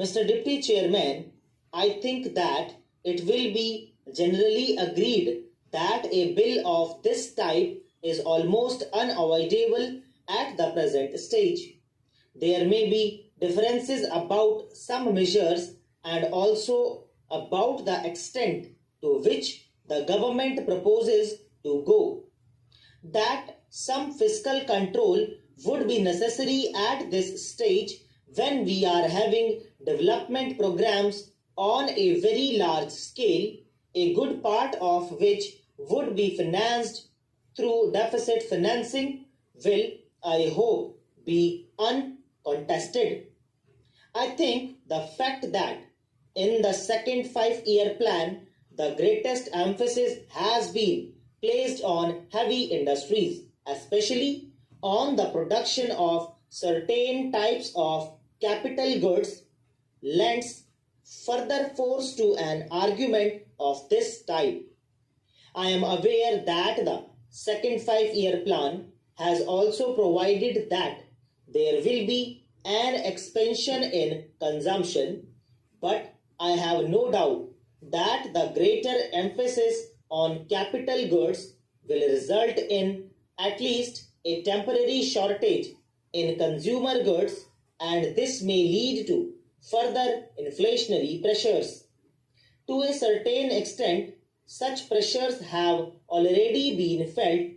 Mr. Deputy Chairman, I think that it will be generally agreed that a bill of this type is almost unavoidable at the present stage. There may be differences about some measures and also about the extent to which the government proposes to go. That some fiscal control would be necessary at this stage when we are having development programs on a very large scale, a good part of which would be financed through deficit financing will, I hope, be uncontested. I think the fact that in the second 5-year plan, the greatest emphasis has been placed on heavy industries, especially on the production of certain types of capital goods, lends further force to an argument of this type. I am aware that the second 5-year plan has also provided that there will be an expansion in consumption, but I have no doubt that the greater emphasis on capital goods will result in at least a temporary shortage in consumer goods, and this may lead to further inflationary pressures. To a certain extent, such pressures have already been felt.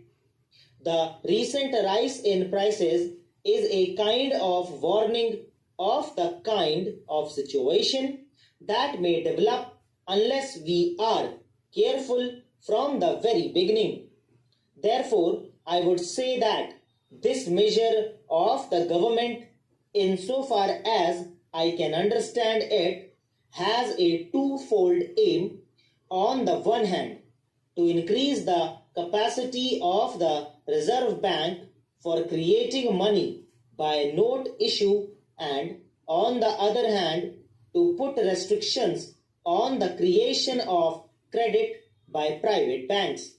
The recent rise in prices is a kind of warning of the kind of situation that may develop unless we are careful from the very beginning. Therefore, I would say that this measure of the government, insofar as I can understand it, has a twofold aim. On the one hand, to increase the capacity of the Reserve Bank for creating money by note issue, and on the other hand, to put restrictions on the creation of credit by private banks.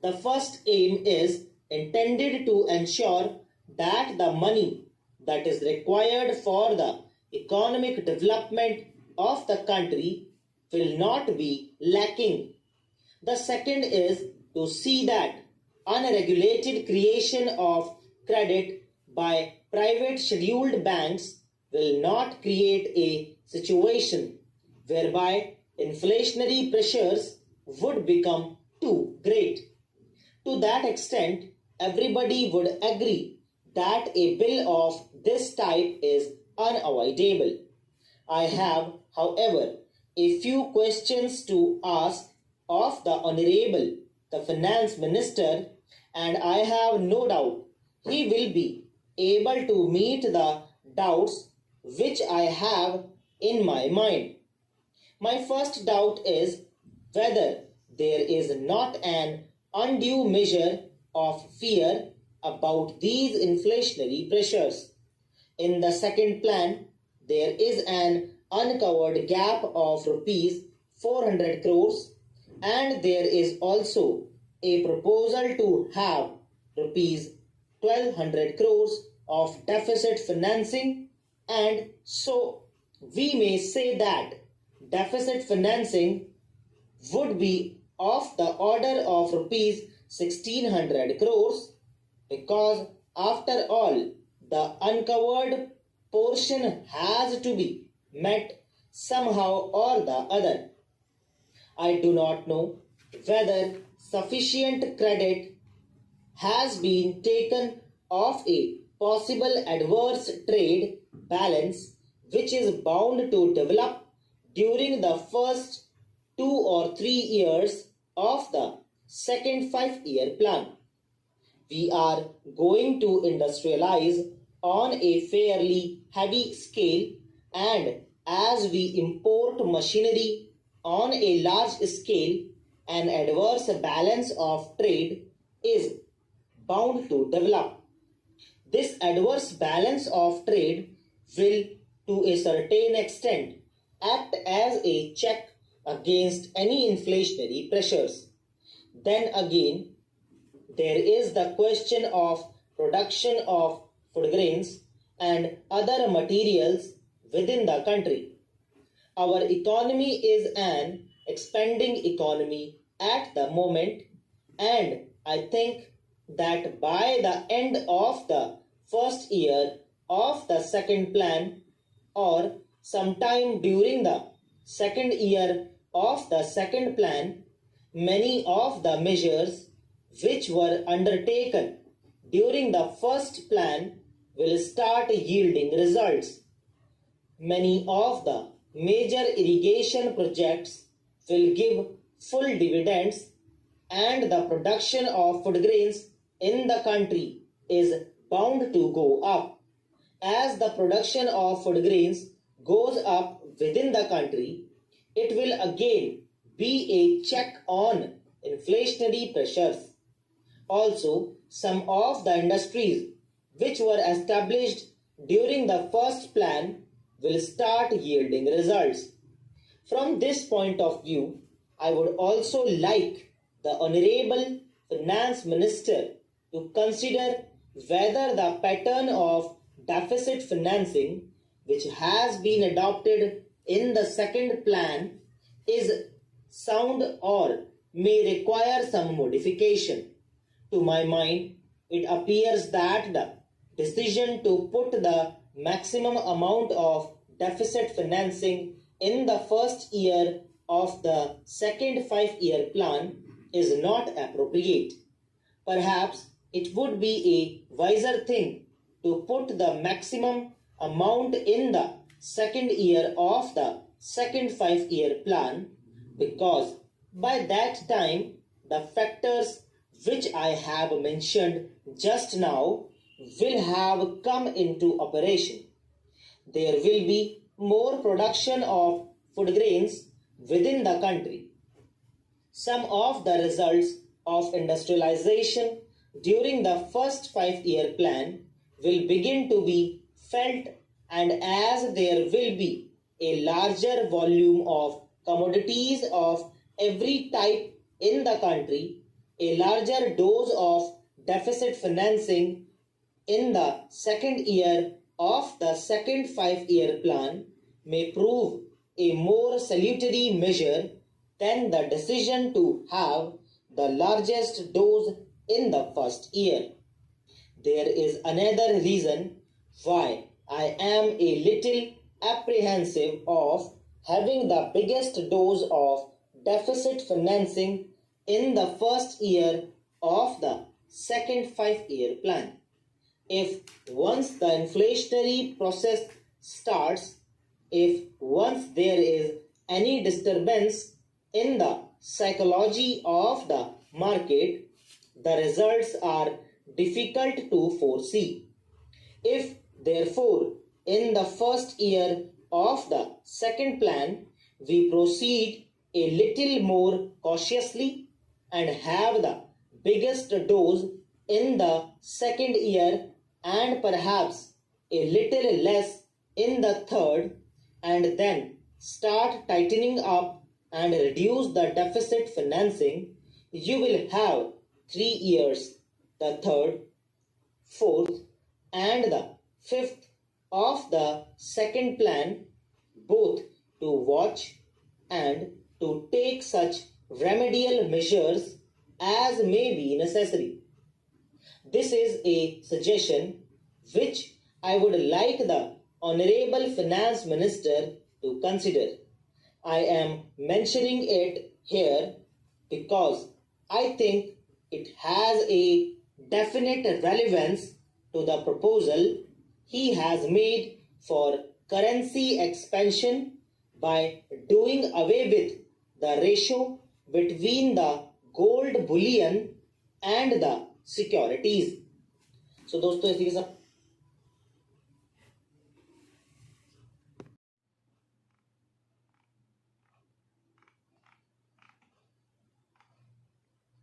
The first aim is intended to ensure that the money that is required for the economic development of the country will not be lacking. The second is to see that unregulated creation of credit by private scheduled banks will not create a situation whereby inflationary pressures would become too great. To that extent, everybody would agree that a bill of this type is unavoidable. I have, however, a few questions to ask of the Honorable, the Finance Minister, and I have no doubt he will be able to meet the doubts which I have in my mind. My first doubt is whether there is not an undue measure of fear about these inflationary pressures. In the second plan, there is an uncovered gap of rupees 400 crores, and there is also a proposal to have rupees 1200 crores of deficit financing, and so we may say that deficit financing would be of the order of rupees 1600 crores, because after all the uncovered portion has to be met somehow or the other. I do not know whether sufficient credit has been taken of a possible adverse trade balance which is bound to develop during the first 2 or 3 years of the second 5-year plan. We are going to industrialize on a fairly heavy scale, and as we import machinery on a large scale, an adverse balance of trade is bound to develop. This adverse balance of trade will, to a certain extent, act as a check against any inflationary pressures. Then again, there is the question of production of food grains and other materials within the country. Our economy is an expanding economy at the moment, and I think that by the end of the first year of the second plan, or sometime during the second year of the second plan, many of the measures which were undertaken during the first plan will start yielding results. Many of the major irrigation projects will give full dividends, and the production of food grains in the country is bound to go up. As the production of food grains goes up within the country, it will again be a check on inflationary pressures. Also, some of the industries which were established during the first plan will start yielding results. From this point of view, I would also like the Honorable Finance Minister to consider whether the pattern of deficit financing which has been adopted in the second plan is sound or may require some modification. To my mind, it appears that the decision to put the maximum amount of deficit financing in the first year of the second 5-year plan is not appropriate. Perhaps it would be a wiser thing to put the maximum amount in the second year of the second 5-year plan, because by that time the factors which I have mentioned just now will have come into operation. There will be more production of food grains within the country. Some of the results of industrialization during the first 5-year plan will begin to be felt, and as there will be a larger volume of commodities of every type in the country, a larger dose of deficit financing in the second year of the second 5-year plan may prove a more salutary measure than the decision to have the largest dose in the first year. There is another reason why I am a little apprehensive of having the biggest dose of deficit financing in the first year of the second 5-year plan. If once the inflationary process starts, if once there is any disturbance in the psychology of the market, the results are difficult to foresee. If therefore in the first year of the second plan we proceed a little more cautiously and have the biggest dose in the second year and perhaps a little less in the third, and then start tightening up and reduce the deficit financing, you will have 3 years, the third, fourth, and the fifth of the second plan, both to watch and to take such remedial measures as may be necessary. This is a suggestion which I would like the Honorable Finance Minister to consider. I am mentioning it here because I think it has a definite relevance to the proposal he has made for currency expansion by doing away with the ratio between the gold bullion and the securities. So दोस्तों इसी के साथ